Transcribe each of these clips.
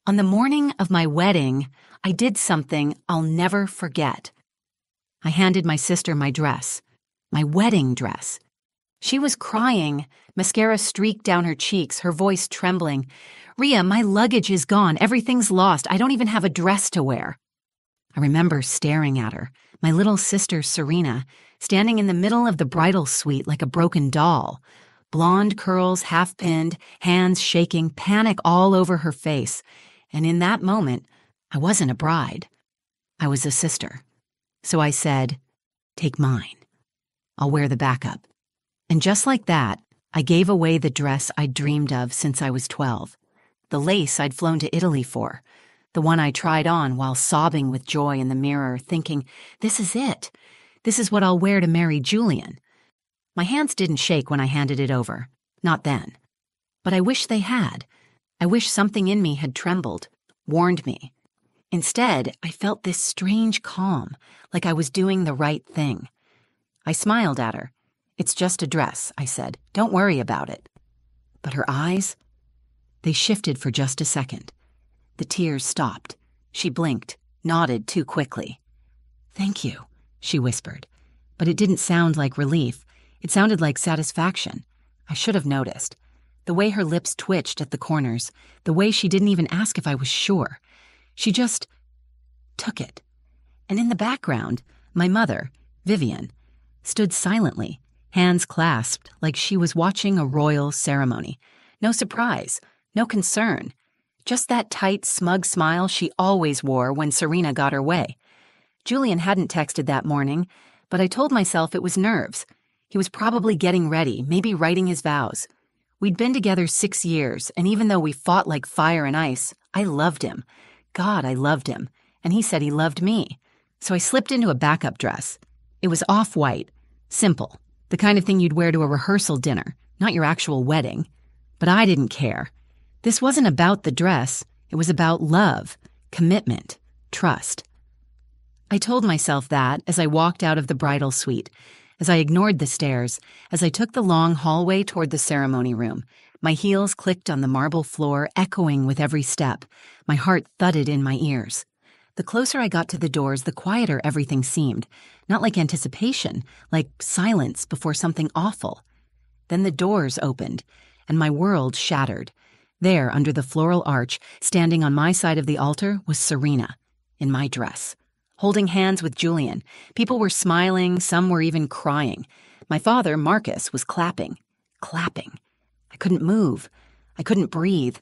On the morning of my wedding, I did something I'll never forget. I handed my sister my dress, my wedding dress. She was crying, mascara streaked down her cheeks, her voice trembling. "Ria, my luggage is gone. Everything's lost. I don't even have a dress to wear." I remember staring at her, my little sister Serena, standing in the middle of the bridal suite like a broken doll. Blonde curls half-pinned, hands shaking, panic all over her face. And in that moment, I wasn't a bride. I was a sister. So I said, "Take mine. I'll wear the backup." And just like that, I gave away the dress I'd dreamed of since I was 12. The lace I'd flown to Italy for. The one I tried on while sobbing with joy in the mirror, thinking, this is it. This is what I'll wear to marry Julian. My hands didn't shake when I handed it over. Not then. But I wish they had. I wish something in me had trembled, warned me. Instead, I felt this strange calm, like I was doing the right thing. I smiled at her. "It's just a dress," I said. "Don't worry about it." But her eyes? They shifted for just a second. The tears stopped. She blinked, nodded too quickly. "Thank you," she whispered. But it didn't sound like relief. It sounded like satisfaction. I should have noticed. The way her lips twitched at the corners, the way she didn't even ask if I was sure. She just took it. And in the background, my mother, Vivian, stood silently, hands clasped like she was watching a royal ceremony. No surprise, no concern. Just that tight, smug smile she always wore when Serena got her way. Julian hadn't texted that morning, but I told myself it was nerves. He was probably getting ready, maybe writing his vows. We'd been together 6 years, and even though we fought like fire and ice, I loved him. God, I loved him. And he said he loved me. So I slipped into a backup dress. It was off-white, simple, the kind of thing you'd wear to a rehearsal dinner, not your actual wedding. But I didn't care. This wasn't about the dress. It was about love, commitment, trust. I told myself that as I walked out of the bridal suite, as I ignored the stairs, as I took the long hallway toward the ceremony room. My heels clicked on the marble floor, echoing with every step. My heart thudded in my ears. The closer I got to the doors, the quieter everything seemed. Not like anticipation, like silence before something awful. Then the doors opened, and my world shattered. There, under the floral arch, standing on my side of the altar, was Serena, in my dress, holding hands with Julian. People were smiling, some were even crying. My father, Marcus, was clapping. I couldn't move. I couldn't breathe.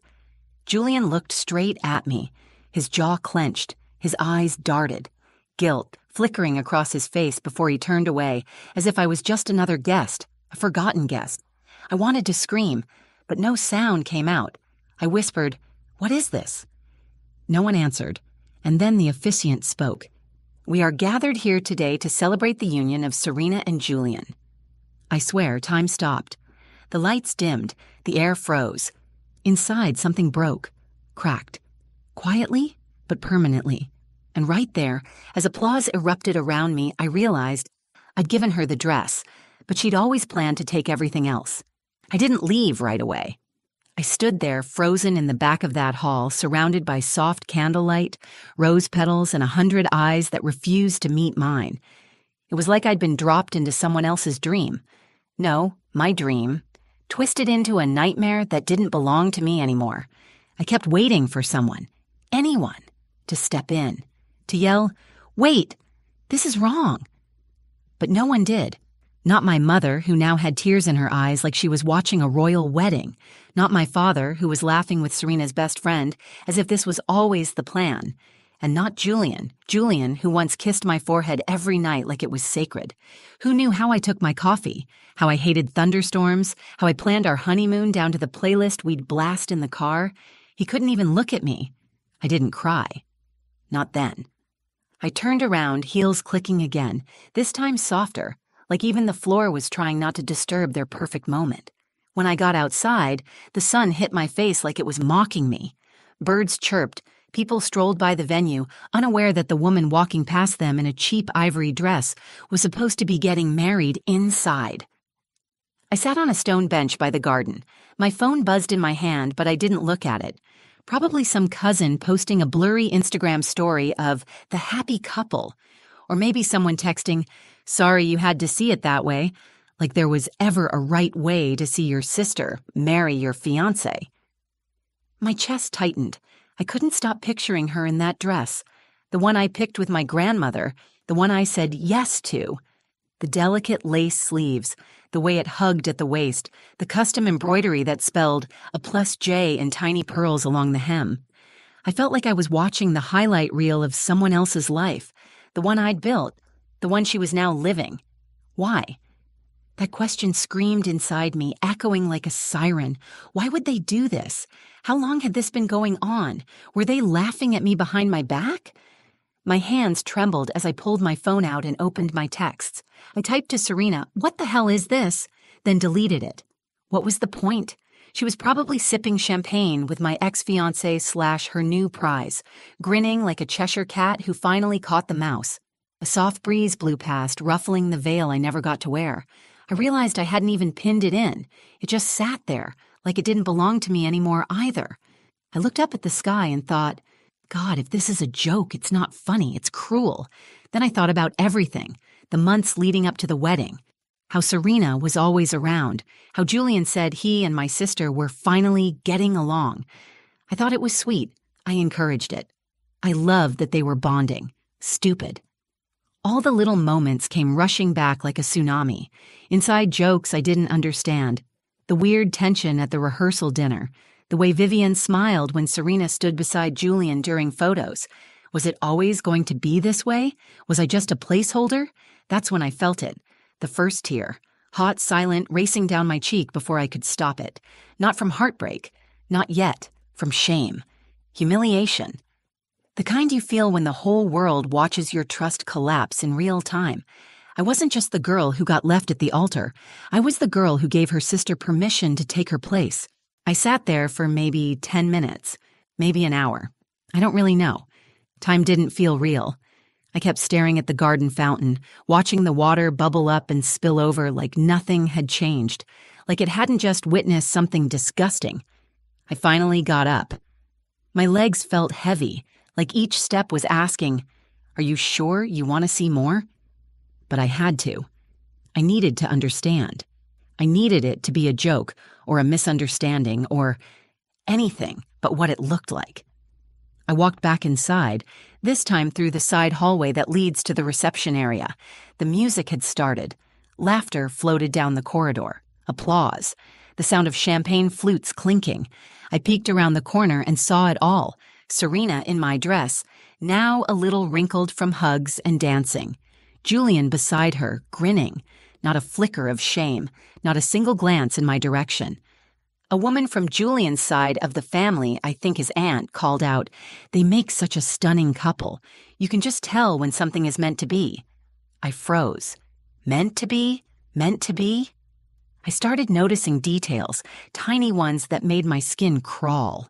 Julian looked straight at me, his jaw clenched, his eyes darted, guilt flickering across his face before he turned away, as if I was just another guest, a forgotten guest. I wanted to scream, but no sound came out. I whispered, "What is this?" No one answered, and then the officiant spoke. "We are gathered here today to celebrate the union of Serena and Julian." I swear, time stopped. The lights dimmed, the air froze. Inside, something broke, cracked, quietly but permanently. And right there, as applause erupted around me, I realized I'd given her the dress, but she'd always planned to take everything else. I didn't leave right away. I stood there, frozen in the back of that hall, surrounded by soft candlelight, rose petals, and 100 eyes that refused to meet mine. It was like I'd been dropped into someone else's dream. No, my dream. Twisted into a nightmare that didn't belong to me anymore. I kept waiting for someone, anyone, to step in, to yell, "Wait, this is wrong." But no one did. Not my mother, who now had tears in her eyes like she was watching a royal wedding. Not my father, who was laughing with Serena's best friend, as if this was always the plan. And not Julian, who once kissed my forehead every night like it was sacred. Who knew how I took my coffee, how I hated thunderstorms, how I planned our honeymoon down to the playlist we'd blast in the car. He couldn't even look at me. I didn't cry. Not then. I turned around, heels clicking again, this time softer, like even the floor was trying not to disturb their perfect moment. When I got outside, the sun hit my face like it was mocking me. Birds chirped. People strolled by the venue, unaware that the woman walking past them in a cheap ivory dress was supposed to be getting married inside. I sat on a stone bench by the garden. My phone buzzed in my hand, but I didn't look at it. Probably some cousin posting a blurry Instagram story of the happy couple. Or maybe someone texting, "Sorry you had to see it that way," like there was ever a right way to see your sister marry your fiancé. My chest tightened. I couldn't stop picturing her in that dress, the one I picked with my grandmother, the one I said yes to. The delicate lace sleeves, the way it hugged at the waist, the custom embroidery that spelled a +J in tiny pearls along the hem. I felt like I was watching the highlight reel of someone else's life, the one I'd built, the one she was now living. Why? That question screamed inside me, echoing like a siren. Why would they do this? How long had this been going on? Were they laughing at me behind my back? My hands trembled as I pulled my phone out and opened my texts. I typed to Serena, "What the hell is this?" then deleted it. What was the point? She was probably sipping champagne with my ex-fiancé / her new prize, grinning like a Cheshire cat who finally caught the mouse. A soft breeze blew past, ruffling the veil I never got to wear. I realized I hadn't even pinned it in. It just sat there, like it didn't belong to me anymore either. I looked up at the sky and thought, God, if this is a joke, it's not funny, it's cruel. Then I thought about everything, the months leading up to the wedding, how Serena was always around, how Julian said he and my sister were finally getting along. I thought it was sweet. I encouraged it. I loved that they were bonding. Stupid. All the little moments came rushing back like a tsunami. Inside jokes I didn't understand. The weird tension at the rehearsal dinner. The way Vivian smiled when Serena stood beside Julian during photos. Was it always going to be this way? Was I just a placeholder? That's when I felt it. The first tear. Hot, silent, racing down my cheek before I could stop it. Not from heartbreak. Not yet. From shame. Humiliation. The kind you feel when the whole world watches your trust collapse in real time. I wasn't just the girl who got left at the altar. I was the girl who gave her sister permission to take her place. I sat there for maybe 10 minutes, maybe an hour. I don't really know. Time didn't feel real. I kept staring at the garden fountain, watching the water bubble up and spill over like nothing had changed, like it hadn't just witnessed something disgusting. I finally got up. My legs felt heavy, like each step was asking, "Are you sure you want to see more?" But I had to. I needed to understand. I needed it to be a joke, or a misunderstanding, or anything but what it looked like. I walked back inside, this time through the side hallway that leads to the reception area. The music had started. Laughter floated down the corridor. Applause. The sound of champagne flutes clinking. I peeked around the corner and saw it all. Serena in my dress, now a little wrinkled from hugs and dancing. Julian beside her, grinning. Not a flicker of shame, not a single glance in my direction. A woman from Julian's side of the family, I think his aunt, called out, "They make such a stunning couple. You can just tell when something is meant to be." I froze. Meant to be? Meant to be? I started noticing details, tiny ones that made my skin crawl.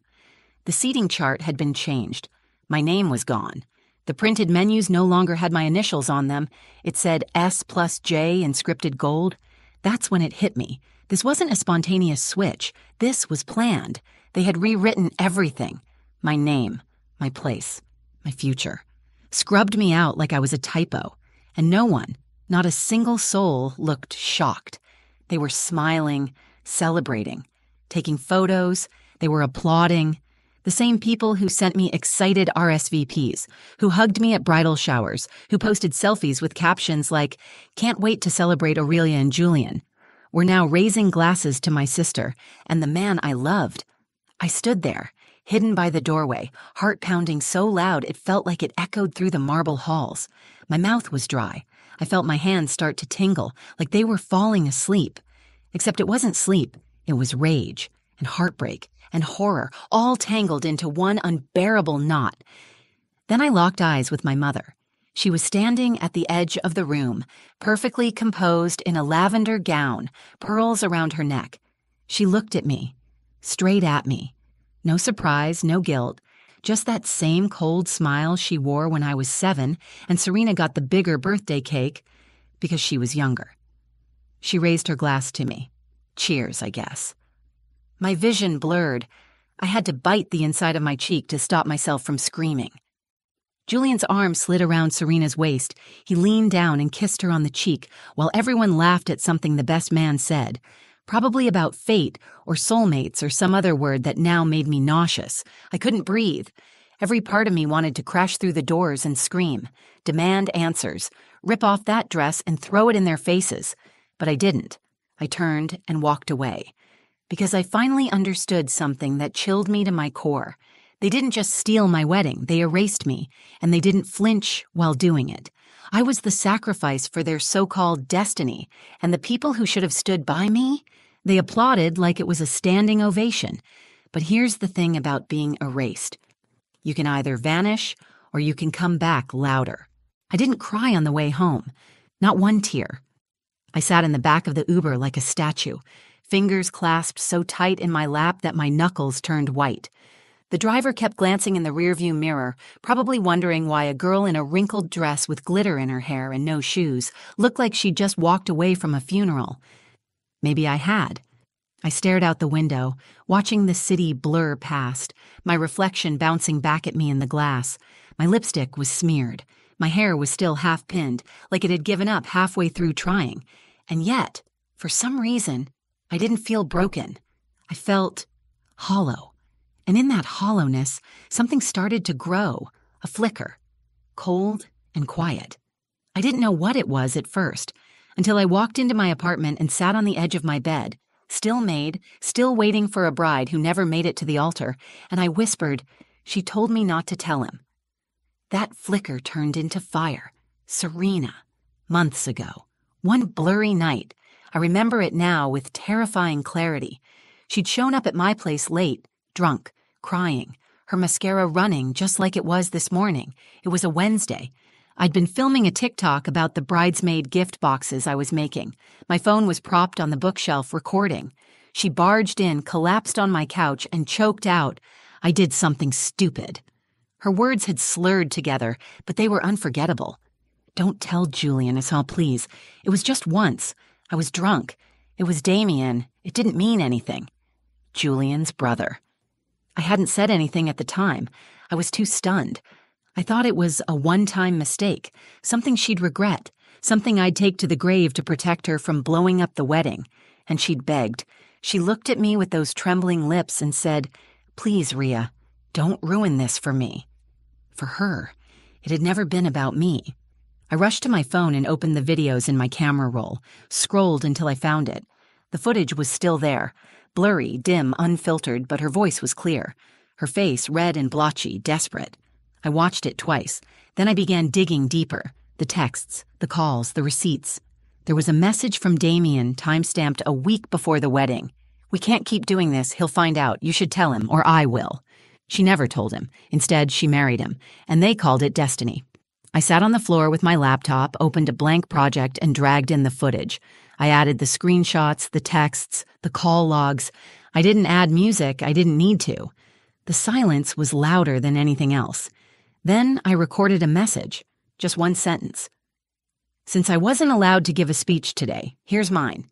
The seating chart had been changed. My name was gone. The printed menus no longer had my initials on them. It said S+J in scripted gold. That's when it hit me. This wasn't a spontaneous switch. This was planned. They had rewritten everything. My name, my place, my future. Scrubbed me out like I was a typo. And no one, not a single soul, looked shocked. They were smiling, celebrating, taking photos. They were applauding. The same people who sent me excited RSVPs, who hugged me at bridal showers, who posted selfies with captions like, "Can't wait to celebrate Aurelia and Julian," were now raising glasses to my sister and the man I loved. I stood there, hidden by the doorway, heart pounding so loud it felt like it echoed through the marble halls. My mouth was dry. I felt my hands start to tingle, like they were falling asleep. Except it wasn't sleep, it was rage and heartbreak and horror, all tangled into one unbearable knot. Then I locked eyes with my mother. She was standing at the edge of the room, perfectly composed in a lavender gown, pearls around her neck. She looked at me, straight at me. No surprise, no guilt, just that same cold smile she wore when I was 7 and Serena got the bigger birthday cake because she was younger. She raised her glass to me. Cheers, I guess. My vision blurred. I had to bite the inside of my cheek to stop myself from screaming. Julian's arm slid around Serena's waist. He leaned down and kissed her on the cheek while everyone laughed at something the best man said, probably about fate or soulmates or some other word that now made me nauseous. I couldn't breathe. Every part of me wanted to crash through the doors and scream, demand answers, rip off that dress and throw it in their faces. But I didn't. I turned and walked away. Because I finally understood something that chilled me to my core. They didn't just steal my wedding, they erased me, and they didn't flinch while doing it. I was the sacrifice for their so-called destiny, and the people who should have stood by me, they applauded like it was a standing ovation. But here's the thing about being erased. You can either vanish, or you can come back louder. I didn't cry on the way home. Not one tear. I sat in the back of the Uber like a statue, fingers clasped so tight in my lap that my knuckles turned white. The driver kept glancing in the rearview mirror, probably wondering why a girl in a wrinkled dress with glitter in her hair and no shoes looked like she'd just walked away from a funeral. Maybe I had. I stared out the window, watching the city blur past, my reflection bouncing back at me in the glass. My lipstick was smeared. My hair was still half-pinned, like it had given up halfway through trying. And yet, for some reason, I didn't feel broken. I felt hollow. And in that hollowness, something started to grow, a flicker, cold and quiet. I didn't know what it was at first, until I walked into my apartment and sat on the edge of my bed, still made, still waiting for a bride who never made it to the altar, and I whispered, "She told me not to tell him." That flicker turned into fire. Serena. Months ago. One blurry night. I remember it now with terrifying clarity. She'd shown up at my place late, drunk, crying, her mascara running just like it was this morning. It was a Wednesday. I'd been filming a TikTok about the bridesmaid gift boxes I was making. My phone was propped on the bookshelf recording. She barged in, collapsed on my couch, and choked out, "I did something stupid." Her words had slurred together, but they were unforgettable. "Don't tell Julian, Asal, please. It was just once. I was drunk. It was Damien. It didn't mean anything." Julian's brother. I hadn't said anything at the time. I was too stunned. I thought it was a one-time mistake, something she'd regret, something I'd take to the grave to protect her from blowing up the wedding. And she'd begged. She looked at me with those trembling lips and said, "Please, Rhea, don't ruin this for me." For her. It had never been about me. I rushed to my phone and opened the videos in my camera roll, scrolled until I found it. The footage was still there. Blurry, dim, unfiltered, but her voice was clear. Her face red and blotchy, desperate. I watched it twice. Then I began digging deeper. The texts, the calls, the receipts. There was a message from Damien, time-stamped a week before the wedding. "We can't keep doing this. He'll find out. You should tell him, or I will." She never told him. Instead, she married him, and they called it destiny. I sat on the floor with my laptop, opened a blank project, and dragged in the footage. I added the screenshots, the texts, the call logs. I didn't add music. I didn't need to. The silence was louder than anything else. Then I recorded a message, just one sentence. "Since I wasn't allowed to give a speech today, here's mine."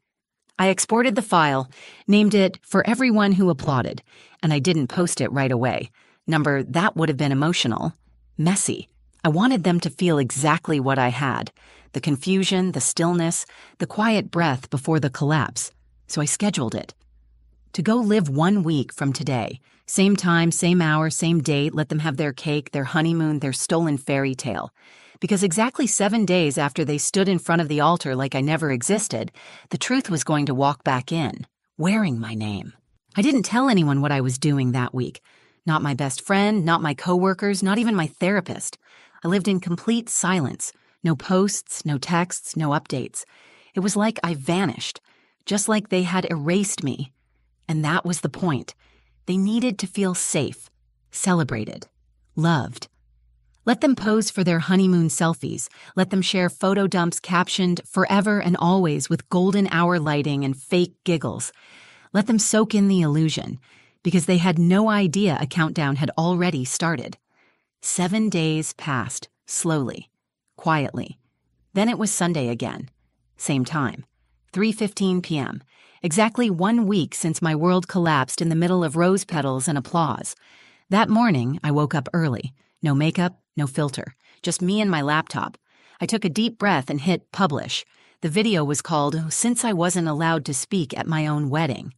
I exported the file, named it "For Everyone Who Applauded," and I didn't post it right away. That would have been emotional. Messy. I wanted them to feel exactly what I had. The confusion, the stillness, the quiet breath before the collapse. So I scheduled it. To go live 1 week from today. Same time, same hour, same date, let them have their cake, their honeymoon, their stolen fairy tale. Because exactly 7 days after they stood in front of the altar like I never existed, the truth was going to walk back in, wearing my name. I didn't tell anyone what I was doing that week. Not my best friend, not my coworkers, not even my therapist. I lived in complete silence. No posts, no texts, no updates. It was like I vanished, just like they had erased me. And that was the point. They needed to feel safe, celebrated, loved. Let them pose for their honeymoon selfies. Let them share photo dumps captioned "Forever and Always" with golden hour lighting and fake giggles. Let them soak in the illusion, because they had no idea a countdown had already started. 7 days passed, slowly, quietly. Then it was Sunday again. Same time, 3:15 p.m., Exactly 1 week since my world collapsed in the middle of rose petals and applause. That morning, I woke up early. No makeup, no filter. Just me and my laptop. I took a deep breath and hit publish. The video was called Since I Wasn't Allowed to Speak at My Own Wedding.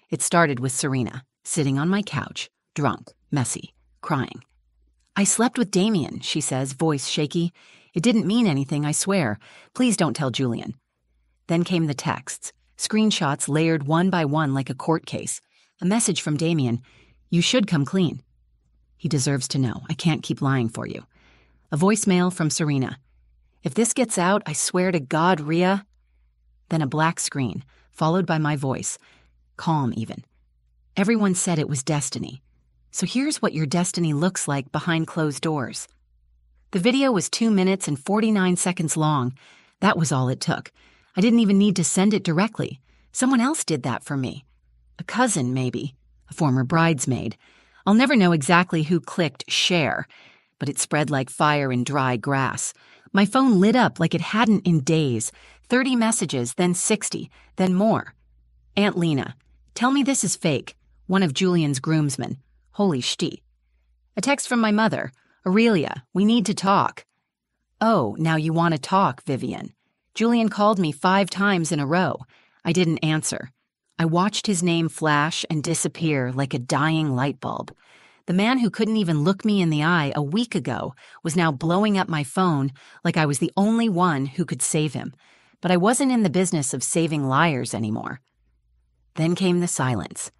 It started with Serena, sitting on my couch, drunk, messy, crying. "I slept with Damien," she says, voice shaky. "It didn't mean anything, I swear. Please don't tell Julian." Then came the texts, screenshots layered one by one like a court case. A message from Damien, "You should come clean." He deserves to know. I can't keep lying for you. A voicemail from Serena. "If this gets out, I swear to God, Rhea." Then a black screen, followed by my voice. Calm, even. Everyone said it was destiny. So here's what your destiny looks like behind closed doors. The video was 2 minutes and 49 seconds long. That was all it took. I didn't even need to send it directly. Someone else did that for me. A cousin, maybe. A former bridesmaid. I'll never know exactly who clicked share, but it spread like fire in dry grass. My phone lit up like it hadn't in days. 30 messages, then 60, then more. "Aunt Lena, tell me this is fake." One of Julian's groomsmen. Holy shit. A text from my mother. "Aurelia, we need to talk." "Oh, now you want to talk, Vivian." Julian called me 5 times in a row. I didn't answer. I watched his name flash and disappear like a dying light bulb. The man who couldn't even look me in the eye a week ago was now blowing up my phone like I was the only one who could save him. But I wasn't in the business of saving liars anymore. Then came the silence.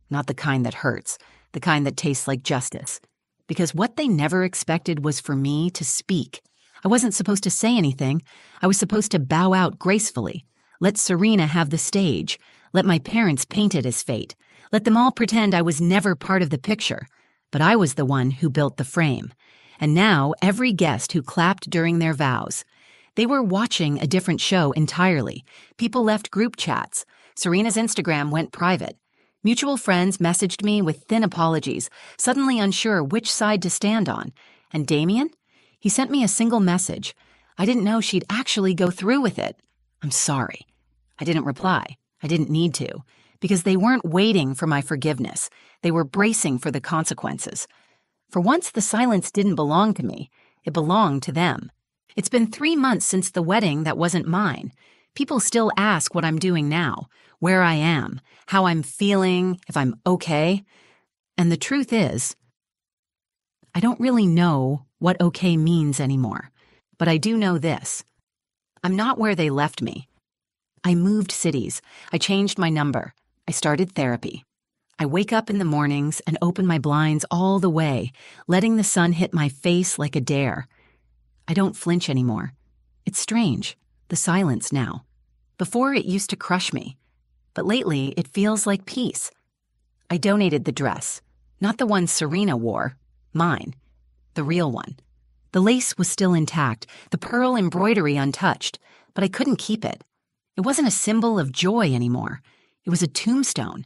Not the kind that hurts, the kind that tastes like justice. Because what they never expected was for me to speak. I wasn't supposed to say anything. I was supposed to bow out gracefully. Let Serena have the stage. Let my parents paint it as fate. Let them all pretend I was never part of the picture. But I was the one who built the frame. And now every guest who clapped during their vows. They were watching a different show entirely. People left group chats. Serena's Instagram went private. Mutual friends messaged me with thin apologies, suddenly unsure which side to stand on. And Damien? He sent me a single message. I didn't know she'd actually go through with it. "I'm sorry." I didn't reply. I didn't need to. Because they weren't waiting for my forgiveness. They were bracing for the consequences. For once, the silence didn't belong to me. It belonged to them. It's been 3 months since the wedding that wasn't mine. People still ask what I'm doing now, where I am, how I'm feeling, if I'm okay. And the truth is, I don't really know what okay means anymore. But I do know this. I'm not where they left me. I moved cities. I changed my number. I started therapy. I wake up in the mornings and open my blinds all the way, letting the sun hit my face like a dare. I don't flinch anymore. It's strange, the silence now. Before it used to crush me, but lately it feels like peace. I donated the dress, not the one Serena wore, mine, the real one. The lace was still intact, the pearl embroidery untouched, but I couldn't keep it. It wasn't a symbol of joy anymore. It was a tombstone.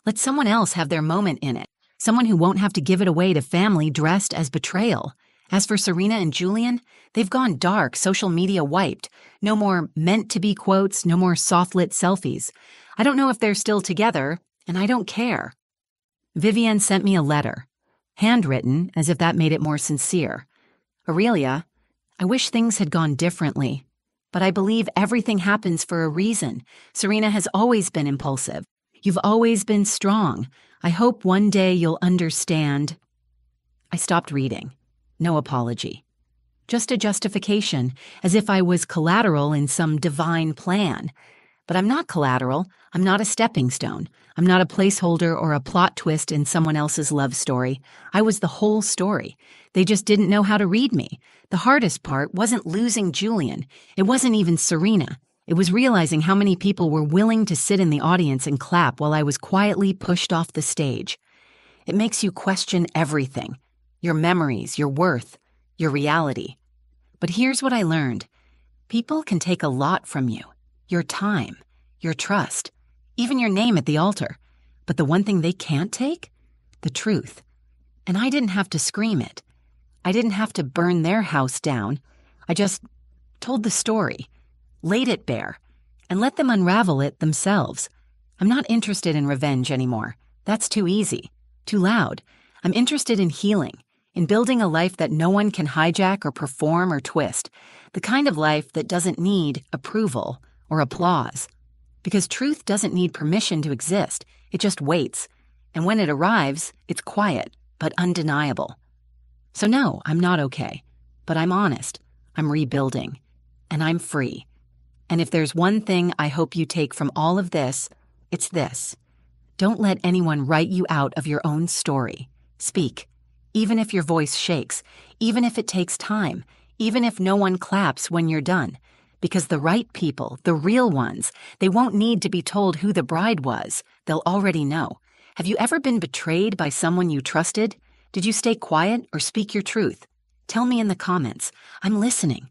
Let someone else have their moment in it, someone who won't have to give it away to family dressed as betrayal. As for Serena and Julian, they've gone dark, social media wiped. No more meant-to-be quotes, no more soft-lit selfies. I don't know if they're still together, and I don't care. Vivian sent me a letter, handwritten as if that made it more sincere. "Aurelia, I wish things had gone differently, but I believe everything happens for a reason. Serena has always been impulsive. You've always been strong. I hope one day you'll understand." I stopped reading. No apology. Just a justification, as if I was collateral in some divine plan. But I'm not collateral. I'm not a stepping stone. I'm not a placeholder or a plot twist in someone else's love story. I was the whole story. They just didn't know how to read me. The hardest part wasn't losing Julian. It wasn't even Serena. It was realizing how many people were willing to sit in the audience and clap while I was quietly pushed off the stage. It makes you question everything. Your memories, your worth, your reality. But here's what I learned. People can take a lot from you. Your time, your trust, even your name at the altar. But the one thing they can't take? The truth. And I didn't have to scream it. I didn't have to burn their house down. I just told the story, laid it bare, and let them unravel it themselves. I'm not interested in revenge anymore. That's too easy, too loud. I'm interested in healing, in building a life that no one can hijack or perform or twist, the kind of life that doesn't need approval or applause. Because truth doesn't need permission to exist, it just waits, and when it arrives, it's quiet, but undeniable. So no, I'm not okay, but I'm honest, I'm rebuilding, and I'm free. And if there's one thing I hope you take from all of this, it's this. Don't let anyone write you out of your own story. Speak, even if your voice shakes, even if it takes time, even if no one claps when you're done. Because the right people, the real ones, they won't need to be told who the bride was. They'll already know. Have you ever been betrayed by someone you trusted? Did you stay quiet or speak your truth? Tell me in the comments. I'm listening.